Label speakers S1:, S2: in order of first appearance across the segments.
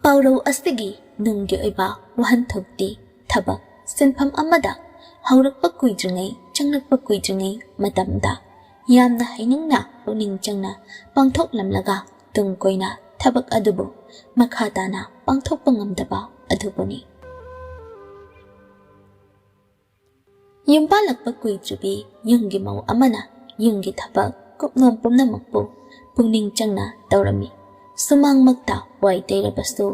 S1: ꯄꯥꯎꯔꯧ ꯑꯁꯤꯒꯤ ꯅꯨꯡꯒꯤ ꯑꯣꯏꯕ ꯋꯥꯍꯟꯊꯣꯛꯇꯤ ꯊꯕꯛ ꯁꯤꯟꯐꯝ ꯑꯃꯗ ꯍꯧꯔꯛꯄ ꯀꯨꯏꯗ꯭ꯔꯤꯉꯩ ꯆꯪꯂꯛꯄ ꯀꯨꯏꯗ꯭ꯔꯤꯉꯩ ꯃꯇꯝꯗ ꯌꯥꯝꯅ ꯍꯩꯅꯤꯡꯅ ꯄꯨꯛꯅꯤꯡ ꯆꯪꯅ ꯄꯥꯡꯊꯣꯛꯂꯝꯂꯒ ꯇꯨꯡ ꯀꯣꯏꯅ ꯊꯕꯛ ꯑꯗꯨꯕꯨ ꯃꯈꯥ ꯇꯥꯅ ꯄꯥꯡꯊꯣꯛꯄ ꯉꯝꯗꯕ ꯑꯗꯨꯕꯨꯅꯤ꯫ ꯌꯨꯝꯄꯥꯜꯂꯛꯄ ꯀꯨꯏꯗ꯭ꯔꯤꯕꯤ ꯌꯨꯝꯒꯤ ꯃꯧ ꯑꯃꯅ ꯌꯨꯝꯒꯤ ꯊꯕꯛ ꯀꯨꯞꯅꯣꯝ ꯄꯨꯝꯅꯃꯛꯄꯨ ꯄꯨꯛꯅꯤꯡ ꯆꯪꯅ ꯇꯧꯔꯝꯃꯤ꯫ ꯁꯨꯃꯥꯡꯃꯛꯇ ꯋꯥꯏ ꯇꯩꯔꯕꯁꯨ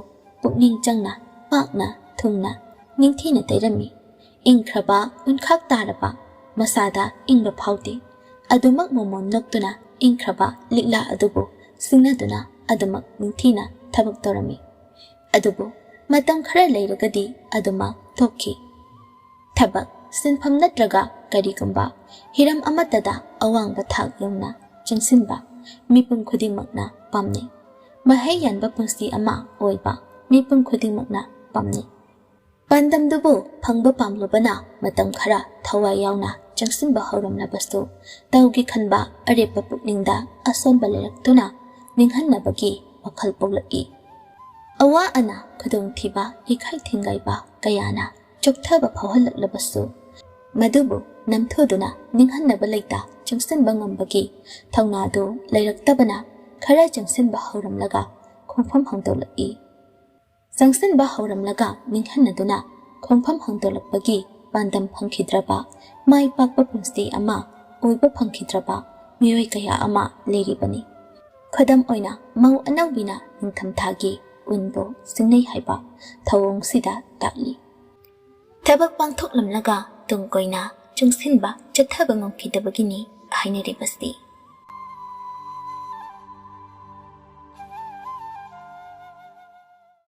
S1: ꯄꯨꯛꯅꯤꯡ ꯆꯪꯅ ꯄꯥꯛꯅ ꯊꯨꯡꯅ ꯅꯤꯡꯊꯤꯅ ꯇꯩꯔꯝꯃꯤ꯫ ꯏꯪꯈ꯭ꯔꯕ ꯎꯟꯈꯥꯛ ꯇꯥꯔꯕ ꯃꯁꯥꯗ ꯏꯪꯕ ꯐꯥꯎꯗꯦ꯫ ꯑꯗꯨꯃꯛ ꯃꯣꯃꯣꯟ ꯅꯣꯛꯇꯨꯅ ꯏꯪꯈ꯭ꯔꯕ ꯂꯤꯛꯂꯥ ꯑꯗꯨꯕꯨ ꯁꯤꯡꯅꯗꯨꯅ ꯑꯗꯨꯃꯛ ꯅꯤꯡꯊꯤꯅ ꯊꯕꯛ ꯇꯧꯔꯝꯃꯤ꯫ ꯑꯗꯨꯕꯨ ꯃꯇꯝ ꯈꯔ ꯂꯩꯔꯒꯗꯤ ꯑꯗꯨꯃꯛ ꯊꯣꯛꯈꯤ꯫ ꯊꯕꯛ ꯁꯤꯟꯐꯝ ꯅꯠꯇ꯭ꯔꯒ ꯀꯔꯤꯒꯨꯝꯕ ꯍꯤꯔꯝ ꯑꯃꯠꯇꯗ ꯑꯋꯥꯡꯕ ꯊꯥꯛ ꯌꯧꯅ ꯆꯪꯁꯤꯟꯕ ꯃꯤꯄꯨꯝ ꯈꯨꯗꯤꯡꯃꯛꯅ ꯄꯥꯝꯅꯩ꯫ ꯃꯍꯩ ꯌꯥꯟꯕ ꯄꯨꯟꯁꯤ ꯑꯃ ꯑꯣꯏꯕ ꯃꯤꯄꯨꯝ ꯈꯨꯗꯤꯡꯃꯛꯅ ꯄꯥꯝꯅꯩ꯫ ꯄꯥꯟꯗꯝꯗꯨꯕꯨ ꯐꯪꯕ ꯄꯥꯝꯂꯨꯕꯅ ꯃꯇꯝ ꯈꯔ ꯊꯋꯥꯏ ꯌꯥꯎꯅ ꯆꯪꯁꯤꯟꯕ ꯍꯧꯔꯝꯂꯕꯁꯨ ꯇꯧꯒꯦ ꯈꯟꯕ ꯑꯔꯦꯞꯄ ꯄꯨꯛꯅꯤꯡꯗ ꯑꯁꯣꯟꯕ ꯂꯩꯔꯛꯇꯨꯅ ꯅꯤꯡꯍꯟꯅꯕꯒꯤ ꯋꯥꯈꯜ ꯄꯣꯛꯂꯛꯏ꯫ ꯑꯋꯥ ꯑꯅꯥ ꯈꯨꯗꯣꯡꯊꯤꯕ ꯏꯈꯥꯏ ꯊꯤꯡꯒꯥꯏꯕ ꯀꯌꯥꯅ ꯆꯣꯛꯊꯕ ꯐꯥꯎꯍꯜꯂꯛꯂꯕꯁꯨ ꯃꯗꯨꯕꯨ ꯅꯝꯊꯨꯗꯨꯅ ꯅꯤꯡꯍꯟꯅꯕ ꯂꯩꯇ ꯆꯪꯁꯤꯟꯕ ꯉꯝꯕꯒꯤ ꯊꯧꯅꯥꯗꯨ ꯂꯩꯔꯛꯇꯕꯅ ꯈꯔ ꯆꯪꯁꯤꯟꯕ ꯍꯧꯔꯝꯂꯒ ꯈꯣꯡꯐꯝ ꯍꯥꯡꯗꯣꯛꯂꯛꯏ꯫ ꯆꯪꯁꯤꯟꯕ ꯍꯧꯔꯝꯂꯒ ꯅꯤꯡꯍꯟꯅꯗꯨꯅ ꯈꯣꯡꯐꯝ ꯍꯥꯡꯗꯣꯛꯂꯛꯄꯒꯤ ꯄꯥꯟꯗꯝ ꯐꯪꯈꯤꯗ꯭ꯔꯕ ꯃꯥꯏ ꯄꯥꯛꯄ ꯄꯨꯟꯁꯤ ꯑꯃ ꯑꯣꯏꯕ ꯐꯪꯈꯤꯗ꯭ꯔꯕ ꯃꯤꯑꯣꯏ ꯀꯌꯥ ꯑꯃ ꯂꯩꯔꯤꯕꯅꯤ꯫ ꯈꯨꯗꯝ ꯑꯣꯏꯅ ꯃꯧ ꯑꯅꯧꯕꯤꯅ ꯅꯤꯡꯊꯝꯊꯥꯒꯤ ꯎꯟꯕꯨ ꯁꯤꯡꯅꯩ ꯍꯥꯏꯕ ꯊꯧꯑꯣꯡꯁꯤꯗ ꯇꯥꯛꯂꯤ꯫ ꯊꯕꯛ ꯄꯥꯡꯊꯣꯛꯂꯝꯂꯒ ꯇꯨꯡ ꯀꯣꯏꯅ ꯆꯪꯁꯤꯟꯕ ꯆꯠꯊꯕ ꯉꯝꯈꯤꯗꯕꯒꯤꯅꯤ ꯍꯥꯏꯅꯔꯤꯕꯁꯤ꯫